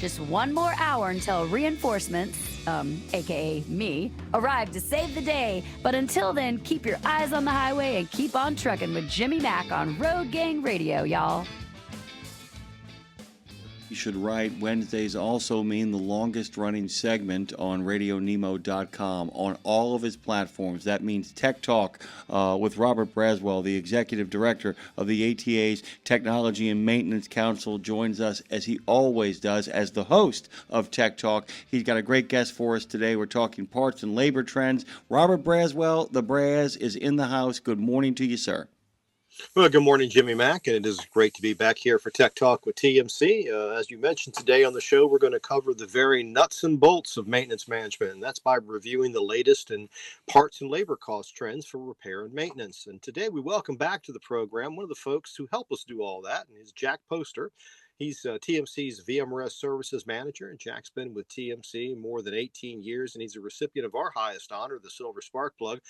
Just one more hour until reinforcements, aka me, arrive to save the day. But until then, keep your eyes on the highway and keep on trucking with Jimmy Mack on Road Gang Radio, y'all. You should write Wednesdays also mean the longest running segment on RadioNemo.com on all of his platforms. That means Tech Talk with Robert Braswell, the executive director of the ATA's Technology and Maintenance Council, joins us as he always does as the host of Tech Talk. He's got a great guest for us today. We're talking parts and labor trends. Robert Braswell, the Braz, is in the house. Good morning to you, sir. Well, good morning, Jimmy Mack, and it is great to be back here for Tech Talk with TMC. As you mentioned today on the show, we're going to cover the very nuts and bolts of maintenance management, and that's by reviewing the latest in parts and labor cost trends for repair and maintenance. And today we welcome back to the program one of the folks who help us do all that, and is Jack Poster. He's TMC's VMRS Services Manager, and Jack's been with TMC more than 18 years, and he's a recipient of our highest honor, the Silver Spark Plug.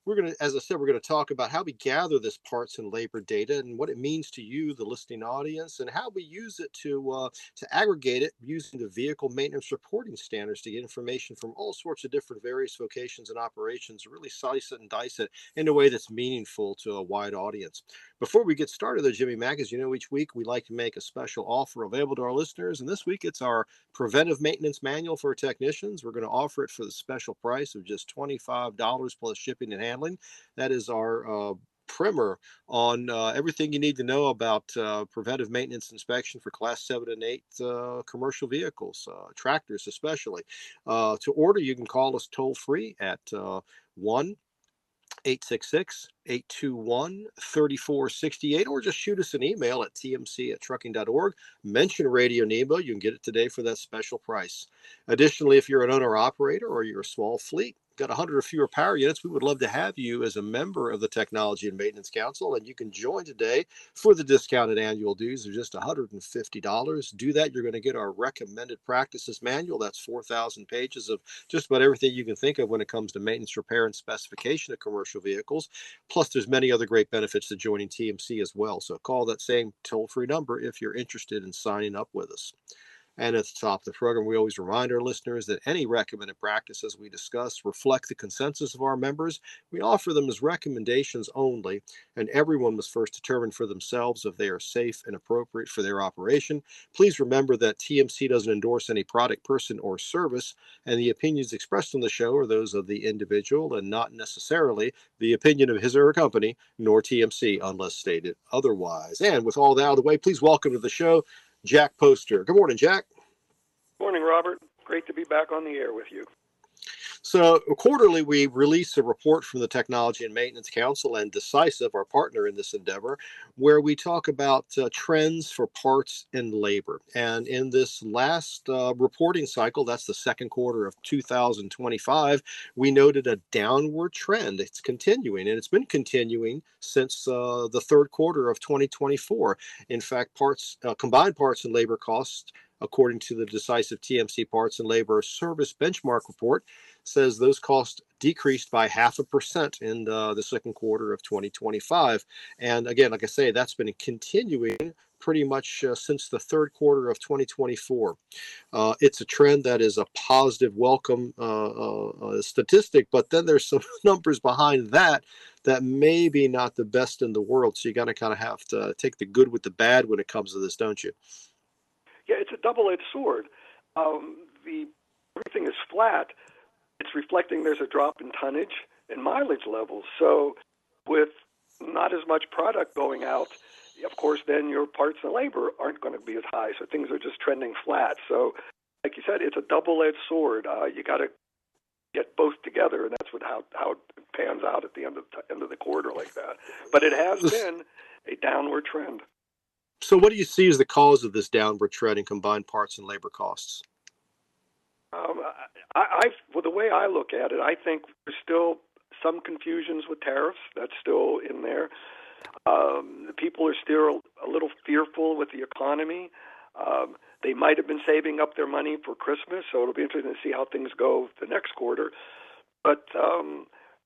We're going to, as I said, we're going to talk about how we gather this parts and labor data and what it means to you, the listening audience, and how we use it to aggregate it using the vehicle maintenance reporting standards to get information from all sorts of different various vocations and operations, really slice it and dice it in a way that's meaningful to a wide audience. Before we get started, though, Jimmy Mack, as you know, each week we like to make a special offer available to our listeners, and this week it's our preventive maintenance manual for technicians. We're going to offer it for the special price of just $25 plus shipping and handling. That is our primer on everything you need to know about preventive maintenance inspection for Class 7 and 8 commercial vehicles, tractors especially. To order, you can call us toll free at 1-866-821-3468, or just shoot us an email at tmc@trucking.org. Mention Radio Nemo. You can get it today for that special price. Additionally, if you're an owner-operator or you're a small fleet, got 100 or fewer power units, we would love to have you as a member of the Technology and Maintenance Council, and you can join today for the discounted annual dues of just $150. Do that, you're going to get our recommended practices manual. That's 4,000 pages of just about everything you can think of when it comes to maintenance, repair, and specification of commercial vehicles. Plus, there's many other great benefits to joining TMC as well. So call that same toll-free number if you're interested in signing up with us. And at the top of the program, we always remind our listeners that any recommended practices we discuss reflect the consensus of our members. We offer them as recommendations only, and everyone must first determine for themselves if they are safe and appropriate for their operation. Please remember that TMC doesn't endorse any product, person, or service, and the opinions expressed on the show are those of the individual and not necessarily the opinion of his or her company, nor TMC, unless stated otherwise. And with all that out of the way, please welcome to the show Jack Poster. Good morning, Jack. Morning, Robert. Great to be back on the air with you. So quarterly, we release a report from the Technology and Maintenance Council and Decisive, our partner in this endeavor, where we talk about trends for parts and labor. And in this last reporting cycle, that's the second quarter of 2025, we noted a downward trend. It's continuing, and it's been continuing since the third quarter of 2024. In fact, combined parts and labor costs, according to the Decisive TMC Parts and Labor Service Benchmark Report, says those costs decreased by 0.5% in the second quarter of 2025. And again, like I say, that's been continuing pretty much since the third quarter of 2024. It's a trend that is a positive, welcome statistic, but then there's some numbers behind that maybe not the best in the world. So you got to kind of have to take the good with the bad when it comes to this, don't you? Yeah, it's a double-edged sword. Everything is flat. It's reflecting there's a drop in tonnage and mileage levels. So with not as much product going out, of course, then your parts and labor aren't going to be as high. So things are just trending flat. So like you said, it's a double-edged sword. You got to get both together, and that's how it pans out at the end of the quarter like that. But it has been a downward trend. So what do you see as the cause of this downward trend in combined parts and labor costs? Well, the way I look at it, I think there's still some confusions with tariffs. That's still in there. The people are still a little fearful with the economy. They might have been saving up their money for Christmas, so it'll be interesting to see how things go the next quarter. But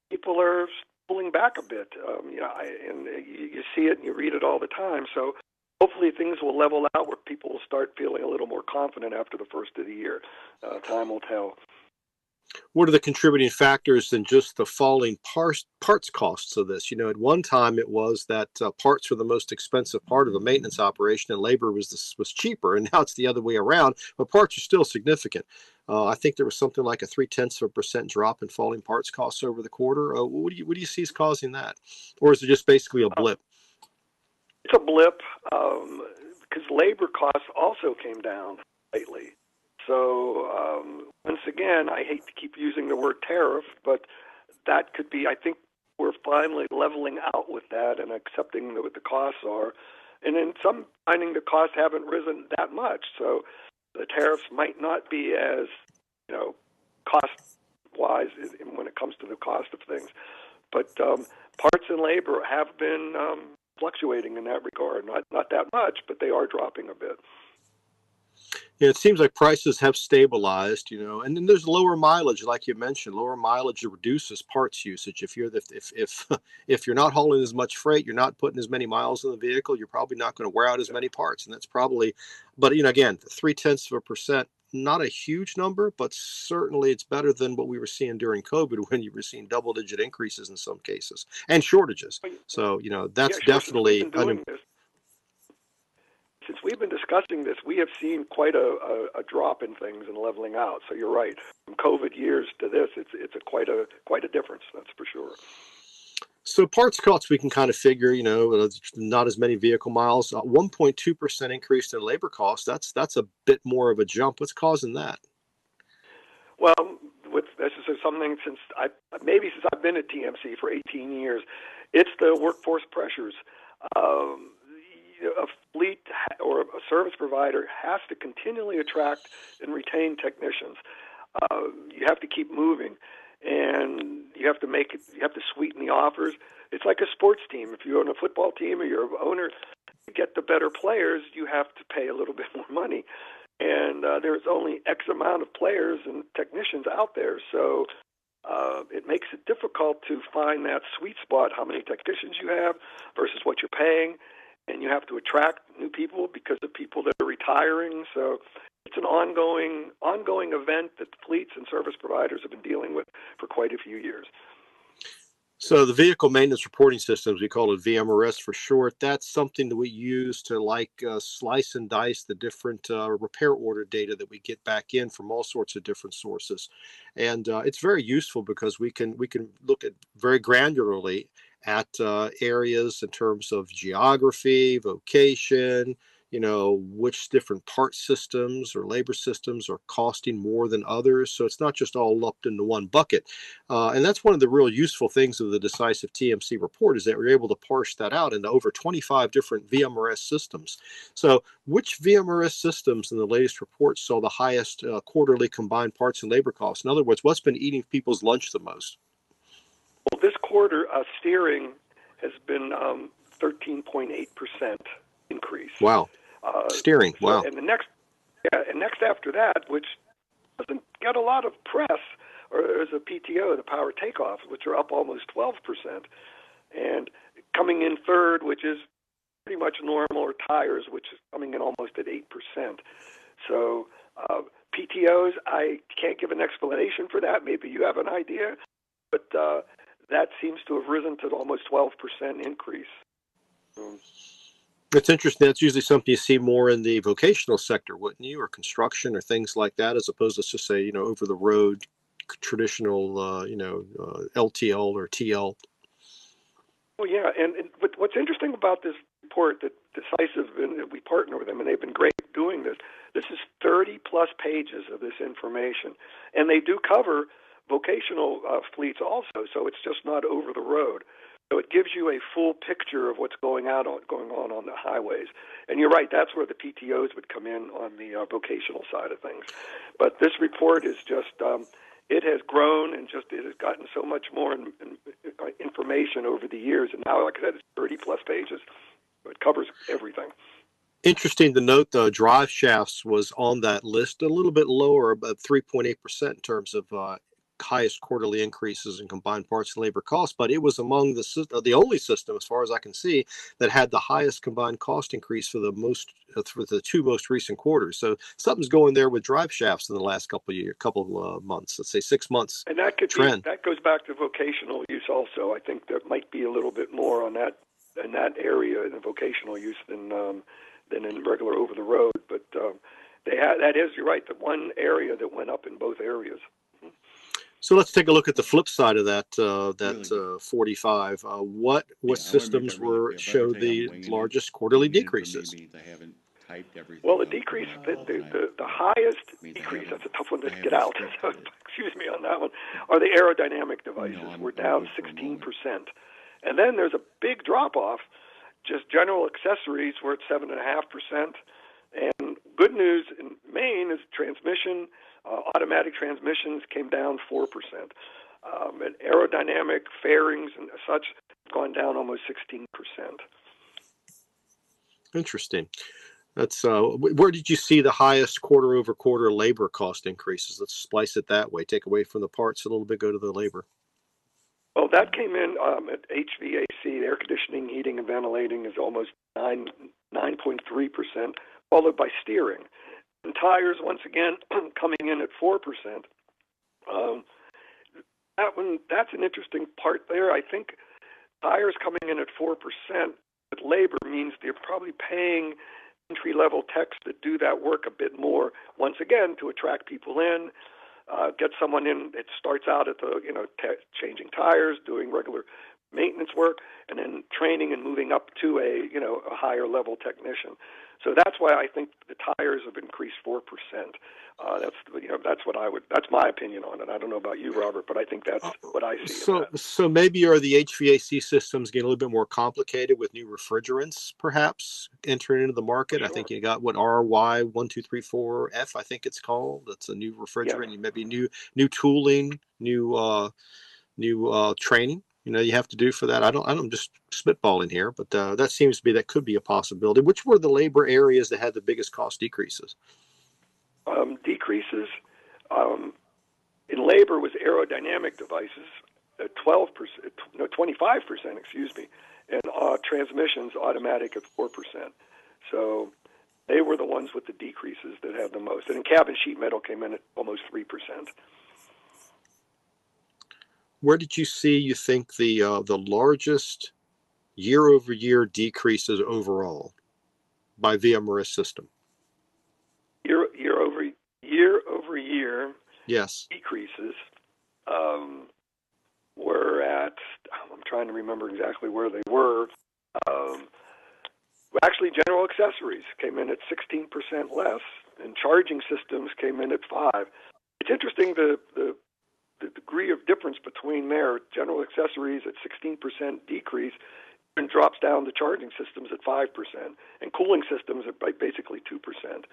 people are pulling back a bit. And you see it and you read it all the time. So hopefully things will level out where people start feeling a little more confident after the first of the year. Time will tell. What are the contributing factors than just the falling parts costs of this? At one time it was that parts were the most expensive part of a maintenance operation, and labor was cheaper, and now it's the other way around. But parts are still significant. I think there was something like a 0.3% drop in falling parts costs over the quarter. What do you see as causing that, or is it just basically a blip? It's a blip because labor costs also came down lately. So once again, I hate to keep using the word tariff, but that could be, I think we're finally leveling out with that and accepting what the costs are. And then some finding the costs haven't risen that much. So the tariffs might not be as, cost-wise when it comes to the cost of things. But parts and labor have been fluctuating in that regard. Not that much, but they are dropping a bit. Yeah, it seems like prices have stabilized, and then there's lower mileage, like you mentioned. Lower mileage reduces parts usage. If if you're not hauling as much freight, you're not putting as many miles in the vehicle, you're probably not going to wear out as many parts, and that's probably. But again, 0.3%, not a huge number, but certainly it's better than what we were seeing during COVID, when you were seeing double-digit increases in some cases and shortages. So that's definitely Since we've been discussing this, we have seen quite a drop in things and leveling out. So you're right. From COVID years to this, it's quite a difference. That's for sure. So parts costs, we can kind of figure, not as many vehicle miles. 1.2% increase in labor costs. That's a bit more of a jump. What's causing that? Well, this is something since I've been at TMC for 18 years. It's the workforce pressures. A fleet or a service provider has to continually attract and retain technicians. You have to keep moving, and you have to sweeten the offers. It's like a sports team. If you own a football team or you're an owner, to get the better players, you have to pay a little bit more money. And there's only X amount of players and technicians out there, so it makes it difficult to find that sweet spot, how many technicians you have versus what you're paying. And you have to attract new people because of people that are retiring. So it's an ongoing event that fleets and service providers have been dealing with for quite a few years. So the vehicle maintenance reporting systems, we call it VMRS for short, that's something that we use to slice and dice the different repair order data that we get back in from all sorts of different sources. And it's very useful because we can look at very granularly at areas in terms of geography, vocation, which different part systems or labor systems are costing more than others. So it's not just all lumped into one bucket. And that's one of the real useful things of the Decisive TMC report, is that we're able to parse that out into over 25 different VMRS systems. So which VMRS systems in the latest report saw the highest quarterly combined parts and labor costs? In other words, what's been eating people's lunch the most? Well, this quarter, steering has been 13.8% increase. Wow. Steering. Wow. And next after that, which doesn't get a lot of press, or is a PTO, the power takeoffs, which are up almost 12%. And coming in third, which is pretty much normal, or tires, which is coming in almost at 8%. So PTOs, I can't give an explanation for that. Maybe you have an idea, but that seems to have risen to almost 12% increase. It's interesting. That's usually something you see more in the vocational sector, wouldn't you, or construction or things like that, as opposed to just say, over the road, traditional, LTL or TL. Well, yeah, and what's interesting about this report that Decisive, and we partner with them, and they've been great doing this. This is 30-plus pages of this information, and they do cover vocational fleets also, so it's just not over the road. So it gives you a full picture of what's going on the highways. And you're right, that's where the PTOs would come in on the vocational side of things. But this report is just, it has grown, and it has gotten so much more information over the years. And now, like I said, it's 30-plus pages. It covers everything. Interesting to note, though, drive shafts was on that list, a little bit lower, about 3.8% in terms of highest quarterly increases in combined parts and labor costs, but it was among the only system, as far as I can see, that had the highest combined cost increase for the two most recent quarters. So something's going there with drive shafts in the last couple of months. Let's say 6 months. And that trend. that goes back to vocational use also. I think there might be a little bit more on that in that area in vocational use than in regular over the road. But that is, you're right, the one area that went up in both areas. So let's take a look at the flip side of that 45. What systems showed the largest quarterly decreases? Well, the decrease, the highest decrease, that's a tough one to get out, so excuse me on that one, are the aerodynamic devices. We're down 16%. And then there's a big drop-off, just general accessories, we're at 7.5%. And good news in Maine is transmission, automatic transmissions came down 4%. And aerodynamic fairings and such have gone down almost 16%. Interesting. That's where did you see the highest quarter-over-quarter labor cost increases? Let's splice it that way. Take away from the parts a little bit, go to the labor. Well, that came in at HVAC, air conditioning, heating, and ventilating is almost 9.3%, followed by steering. And tires, once again, coming in at 4%. That's an interesting part there. I think tires coming in at 4%, but labor means they're probably paying entry-level techs that do that work a bit more, once again, to attract people in, get someone in that starts out at the, changing tires, doing regular maintenance work, and then training and moving up to a higher level technician. So that's why I think the tires have increased 4%. That's my opinion on it. I don't know about you, Robert, but I think that's what I see. So maybe are the HVAC systems getting a little bit more complicated with new refrigerants, perhaps entering into the market? Sure. I think you got RY1234F, I think it's called. That's a new refrigerant. Yeah. Maybe new tooling, new training. You have to do for that. I'm just spitballing here, but that could be a possibility. Which were the labor areas that had the biggest cost decreases? Decreases in labor was aerodynamic devices at 25%, and transmissions automatic at 4%. So they were the ones with the decreases that had the most. And cabin sheet metal came in at almost 3%. Where did you see, you think, the largest year-over-year decreases overall by VMRS system? Year-over-year yes. Decreases were at, I'm trying to remember exactly where they were. Actually, general accessories came in at 16% less, and charging systems came in at 5%. It's interesting the degree of difference between their general accessories at 16% decrease and drops down to charging systems at 5%, and cooling systems at basically 2%.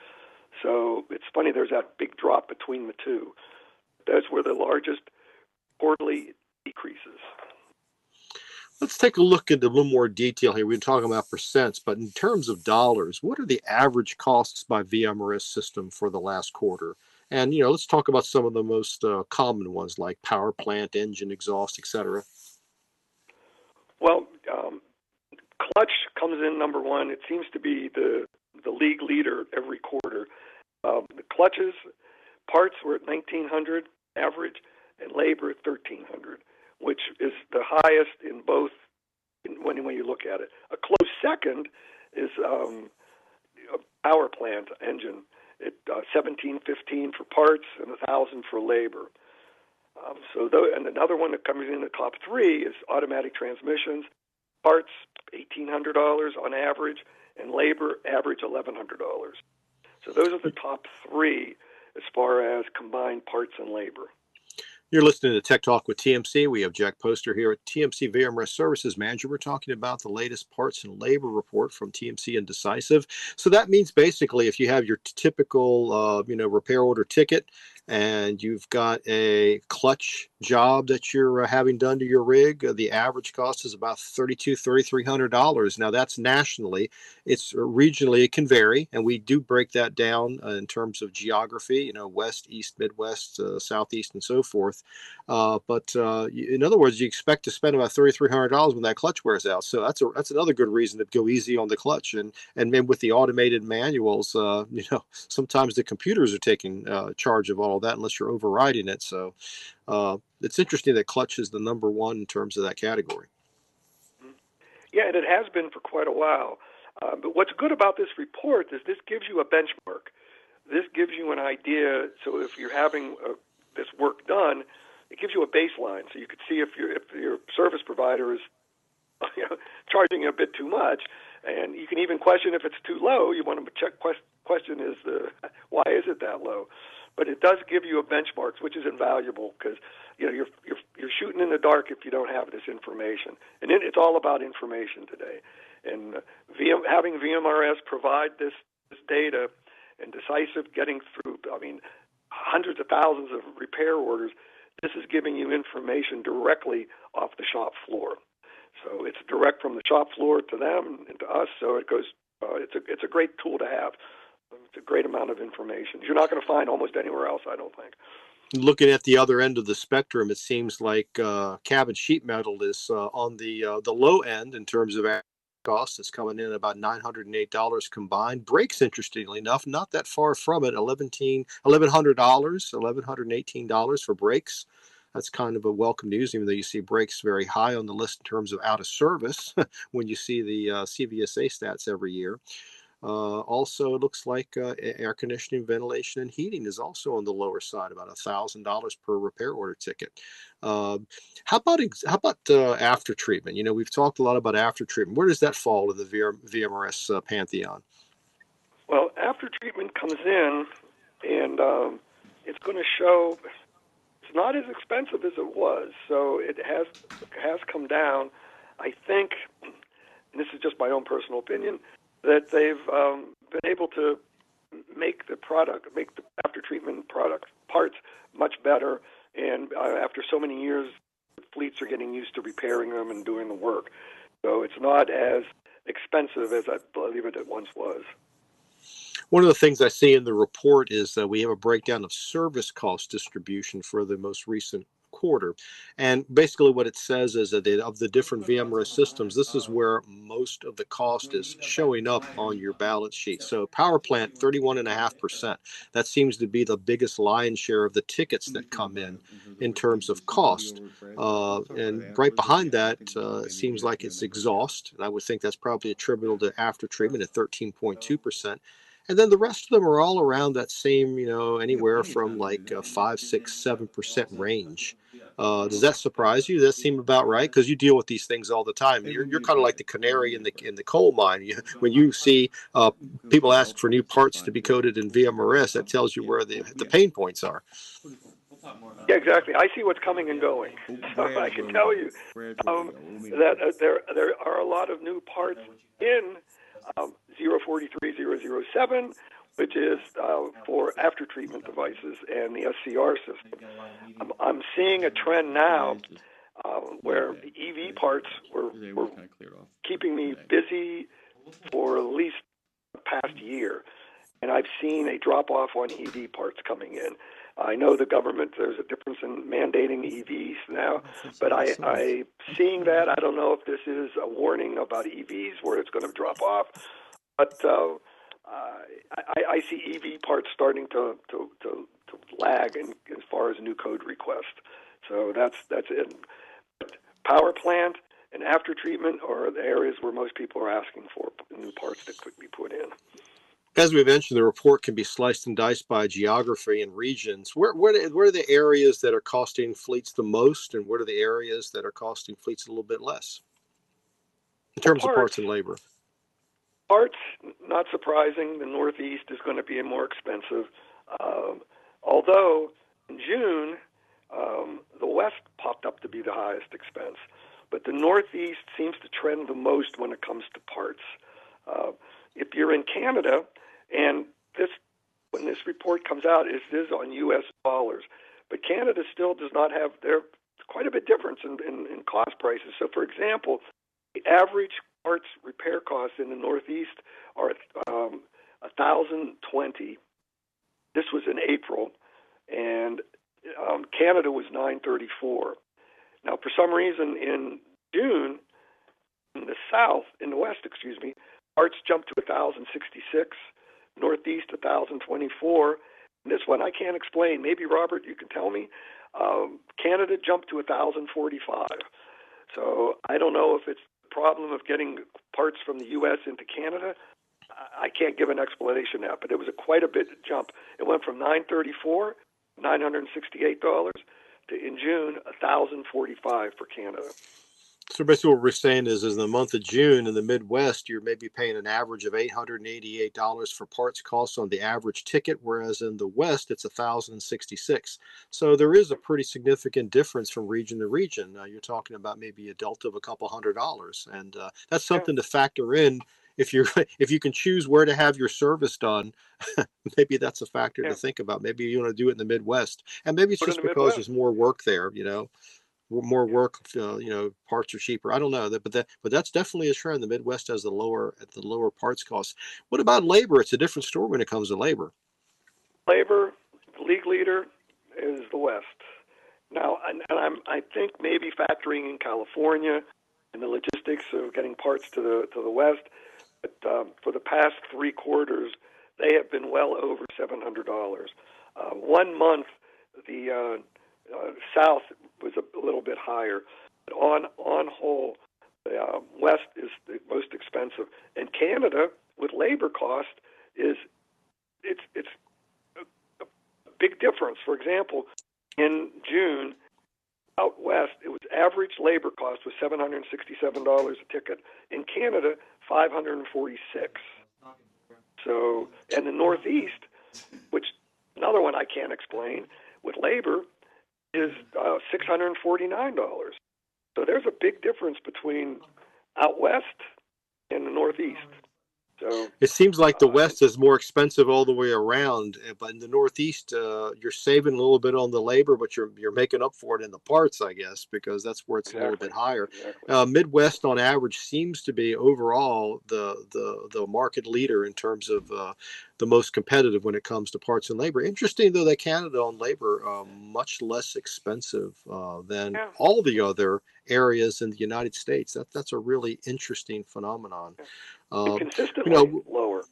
So it's funny, there's that big drop between the two. Those were the largest quarterly decreases. Let's take a look into a little more detail here. We've been talking about percents, but in terms of dollars, what are the average costs by VMRS system for the last quarter? And, let's talk about some of the most common ones like power plant, engine, exhaust, etc. Well, clutch comes in number one. It seems to be the league leader every quarter. The clutches, parts were at $1,900 average, and labor at $1,300, which is the highest in both when you look at it. A close second is a power plant engine at $1,715 for parts and $1,000 for labor. And another one that comes in the top three is automatic transmissions. Parts $1,800 on average, and labor average $1,100. So those are the top three as far as combined parts and labor. You're listening to Tech Talk with TMC. We have Jack Poster here at TMC VMRS Services Manager. We're talking about the latest parts and labor report from TMC and Decisive. So that means basically if you have your typical repair order ticket, and you've got a clutch job that you're having done to your rig, the average cost is about $3,300. Now that's nationally. It's regionally, it can vary, and we do break that down in terms of geography, west, east, midwest, southeast, and so forth. But in other words, you expect to spend about $3,300 when that clutch wears out. So that's another good reason to go easy on the clutch. And then with the automated manuals, sometimes the computers are taking charge of all of that unless you're overriding it. So it's interesting that clutch is the number one in terms of that category. Yeah, and it has been for quite a while. But what's good about this report is this gives you a benchmark. This gives you an idea. So if you're having this work done, it gives you a baseline. So you could see if your service provider is charging a bit too much, and you can even question if it's too low. You want to question is why is it that low? But it does give you a benchmark, which is invaluable because you're shooting in the dark if you don't have this information. And it's all about information today. And having VMRS provide this data and decisive getting through, hundreds of thousands of repair orders, this is giving you information directly off the shop floor. So it's direct from the shop floor to them and to us. So it goes. It's a great tool to have. It's a great amount of information. You're not going to find almost anywhere else, I don't think. Looking at the other end of the spectrum, it seems like cabin sheet metal is on the low end in terms of cost. It's coming in at about $908 combined. Brakes, interestingly enough, not that far from it. $1,118 for brakes. That's kind of a welcome news, even though you see brakes very high on the list in terms of out of service when you see the CVSA stats every year. Also, it looks like air conditioning, ventilation, and heating is also on the lower side, about $1,000 per repair order ticket. How about after treatment? We've talked a lot about after treatment. Where does that fall in the VMRS pantheon? Well, after treatment comes in, and it's going to show it's not as expensive as it was. So it has come down. I think, and this is just my own personal opinion, that they've been able to make the after treatment parts much better. And after so many years, fleets are getting used to repairing them and doing the work. So it's not as expensive as I believe it once was. One of the things I see in the report is that we have a breakdown of service cost distribution for the most recent quarter. And basically what it says is that of the different VMRS systems, this is where most of the cost is showing up on your balance sheet. So power plant, 31.5%. That seems to be the biggest lion's share of the tickets that come in terms of cost. And right behind that, it seems like it's exhaust. And I would think that's probably attributable to after treatment at 13.2%. And then the rest of them are all around that same, anywhere from like 5, 6, 7% range. Does that surprise you? Does that seem about right? Because you deal with these things all the time. You're kind of like the canary in the coal mine. When you see people ask for new parts to be coded in VMRS, that tells you where the pain points are. Yeah, exactly. I see what's coming and going. So I can tell you that there are a lot of new parts in 043007, which is for after-treatment devices and the SCR system. I'm seeing a trend now where the EV parts were keeping me busy for at least the past year, and I've seen a drop-off on EV parts coming in. I know the government, there's a difference in mandating EVs now, but I seeing that. I don't know if this is a warning about EVs where it's going to drop off, but I see EV parts starting to lag as far as new code requests. So that's it. But power plant and after treatment are the areas where most people are asking for new parts that could be put in. As we mentioned, the report can be sliced and diced by geography and regions. Where are the areas that are costing fleets the most, and what are the areas that are costing fleets a little bit less in terms of parts and labor? Parts, not surprising. The Northeast is going to be more expensive. Although in June, the West popped up to be the highest expense. But the Northeast seems to trend the most when it comes to parts. If you're in Canada, and this when this report comes out, it is on U.S. dollars. But Canada still does not have their quite a bit difference in cost prices. So, for example, the average parts repair costs in the Northeast are $1,020. This was in April, and Canada was $934. Now, for some reason, in June, in the West, parts jumped to $1,066, Northeast $1,024. And this one I can't explain. Maybe Robert, you can tell me. Canada jumped to $1,045. So I don't know if it's the problem of getting parts from the U.S. into Canada. I can't give an explanation now, but it was quite a bit jump. It went from $934, $968 to in June $1,045 for Canada. So basically what we're saying is in the month of June in the Midwest, you're maybe paying an average of $888 for parts costs on the average ticket, whereas in the West, it's $1,066. So there is a pretty significant difference from region to region. You're talking about maybe a delta of a couple $100. And that's something to factor in. If you can choose where to have your service done, maybe that's a factor to think about. Maybe you want to do it in the Midwest. And maybe it's just because there's more work there, more work, parts are cheaper. I don't know that, but that's definitely a trend. The Midwest has the lower parts costs. What about labor? It's a different story when it comes to labor. Labor, the league leader is the West. Now, I think maybe factoring in California and the logistics of getting parts to the West, but for the past 3 quarters, they have been well over $700. 1 month, the South was a little bit higher. But on whole, the West is the most expensive. And Canada, with labor cost, it's a big difference. For example, in June, out West, it was average labor cost was $767 a ticket. In Canada, $546. So, and the Northeast, which another one I can't explain, with labor is $649. So there's a big difference between out West and the Northeast. So it seems like the West is more expensive all the way around, but in the Northeast, you're saving a little bit on the labor, but you're making up for it in the parts, I guess, because that's where it's a little bit higher. Exactly. Midwest, on average, seems to be overall the market leader in terms of the most competitive when it comes to parts and labor. Interesting, though, that Canada on labor much less expensive than all the other areas in the United States. That's a really interesting phenomenon. Consistently lower.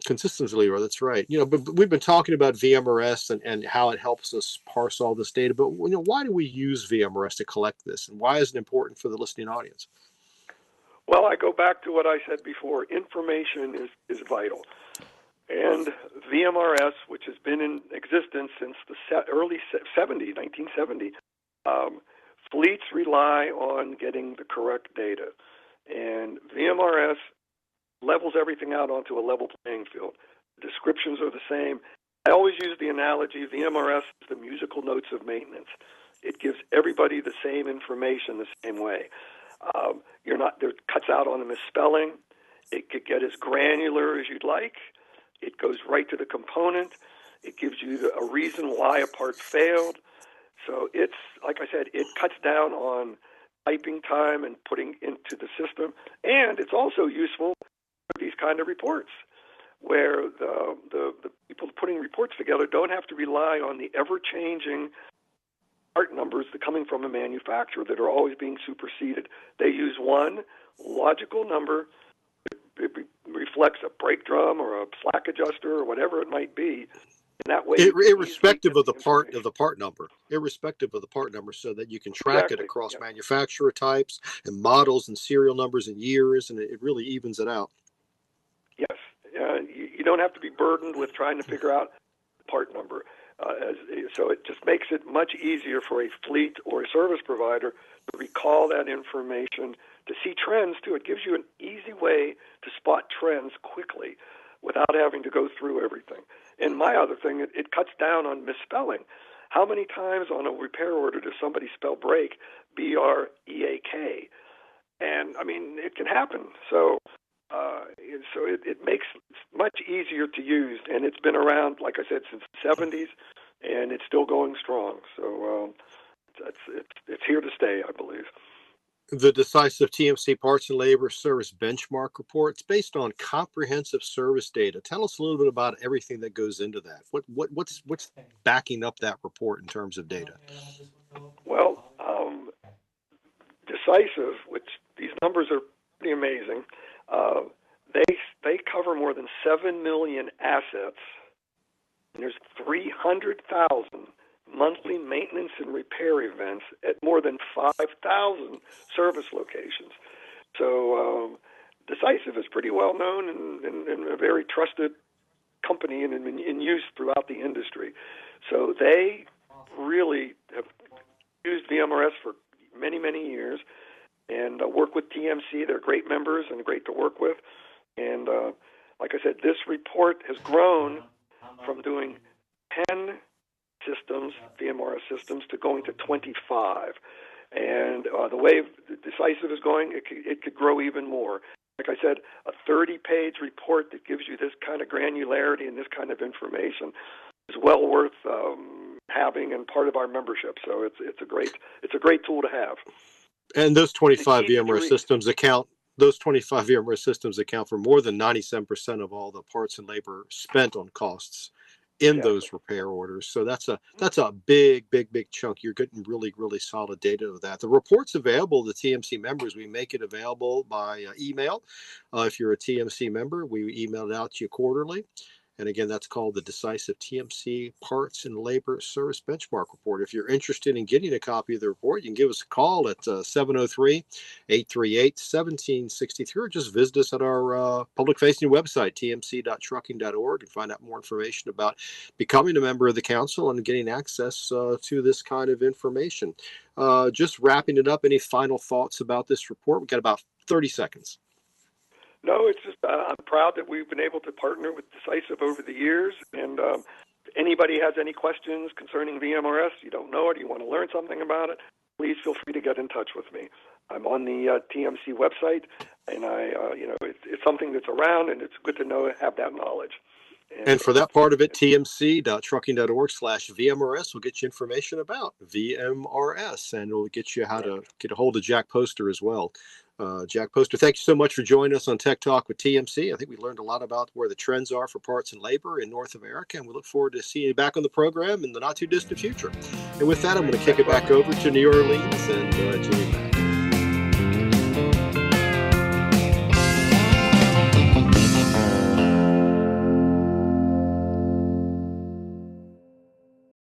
Consistently lower, that's right. But we've been talking about VMRS and how it helps us parse all this data. But why do we use VMRS to collect this, and why is it important for the listening audience? Well, I go back to what I said before. Information is vital. And VMRS, which has been in existence since the early 1970, fleets rely on getting the correct data. And VMRS levels everything out onto a level playing field. Descriptions are the same. I always use the analogy, VMRS is the musical notes of maintenance. It gives everybody the same information the same way. There cuts out on the misspelling. It could get as granular as you'd like. It goes right to the component. It gives you a reason why a part failed. So it's, like I said, it cuts down on typing time and putting into the system. And it's also useful for these kind of reports where the people putting reports together don't have to rely on the ever-changing part numbers that coming from a manufacturer that are always being superseded. They use one logical number. It reflects a brake drum or a slack adjuster or whatever it might be. And that way, irrespective of the part number, so that you can track it across manufacturer types and models and serial numbers and years, and it really evens it out. Yes, you don't have to be burdened with trying to figure out the part number. So it just makes it much easier for a fleet or a service provider to recall that information, to see trends too. It gives you an easy way to spot trends quickly without having to go through everything. And my other thing, it cuts down on misspelling. How many times on a repair order does somebody spell brake, B-R-E-A-K? And, I mean, it can happen. So so it makes it much easier to use, and it's been around, like I said, since the 70s, and it's still going strong. So it's here to stay, I believe. The decisive TMC Parts and Labor Service Benchmark Report. It's based on comprehensive service data. Tell us a little bit about everything that goes into that. What's backing up that report in terms of data? Well, decisive, which these numbers are pretty amazing. They cover more than 7 million assets, and there's 300,000 monthly maintenance and repair events at more than 5,000 service locations. So Decisive is pretty well known and a very trusted company and in use throughout the industry. So they really have used VMRS for many, many years and work with TMC. They're great members and great to work with. And like I said, this report has grown from doing 10 systems, VMRS systems, to going to 25. And the way Decisive is going, it could grow even more. Like I said, a 30-page report that gives you this kind of granularity and this kind of information is well worth having and part of our membership. So it's a great tool to have. And those 25 VMware systems account. Those 25 VMware systems account for more than 97% of all the parts and labor spent on costs in those repair orders. So that's a big chunk. You're getting really, really solid data of that. The report's available to TMC members. We make it available by email. If you're a TMC member, we email it out to you quarterly. And again, that's called the Decisive TMC Parts and Labor Service Benchmark Report. If you're interested in getting a copy of the report, you can give us a call at 703-838-1763, or just visit us at our public-facing website, tmc.trucking.org, and find out more information about becoming a member of the council and getting access to this kind of information. Just wrapping it up, any final thoughts about this report? We've got about 30 seconds. No, it's just I'm proud that we've been able to partner with Decisive over the years. And if anybody has any questions concerning VMRS, you don't know it, you want to learn something about it, please feel free to get in touch with me. I'm on the TMC website, and it's something that's around, and it's good to have that knowledge. And for that part of it, tmc.trucking.org/VMRS will get you information about VMRS, and it'll get you how to get a hold of Jack Poster as well. Jack Poster, thank you so much for joining us on Tech Talk with TMC. I think we learned a lot about where the trends are for parts and labor in North America, and we look forward to seeing you back on the program in the not-too-distant future. And with that, I'm going to kick it back over to New Orleans and Jimmy.